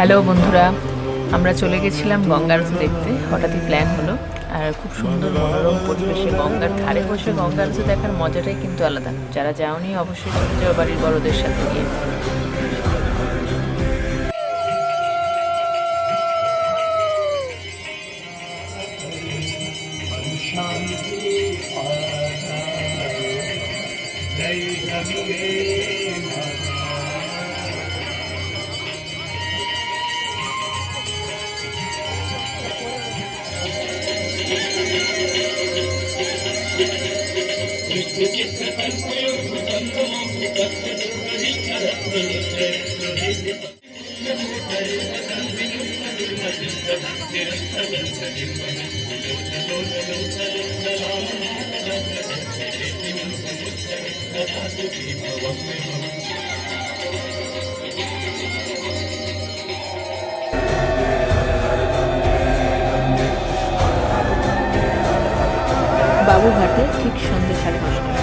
Hello বন্ধুরা, আমরা চলে গেছিলাম গঙ্গার আরতি দেখতে। হঠাৎই প্ল্যান হলো, আর খুব সুন্দর মনোরম পরিবেশে গঙ্গার ধারে বসে গঙ্গা আরতি দেখার মজাটাই কিন্তু আলাদা। যারা যাওনি অবশ্যই চলে যাও বাড়ির বড়দের সাথে গিয়ে। বাবুঘাটে ঠিক সন্ধ্যে 5:30।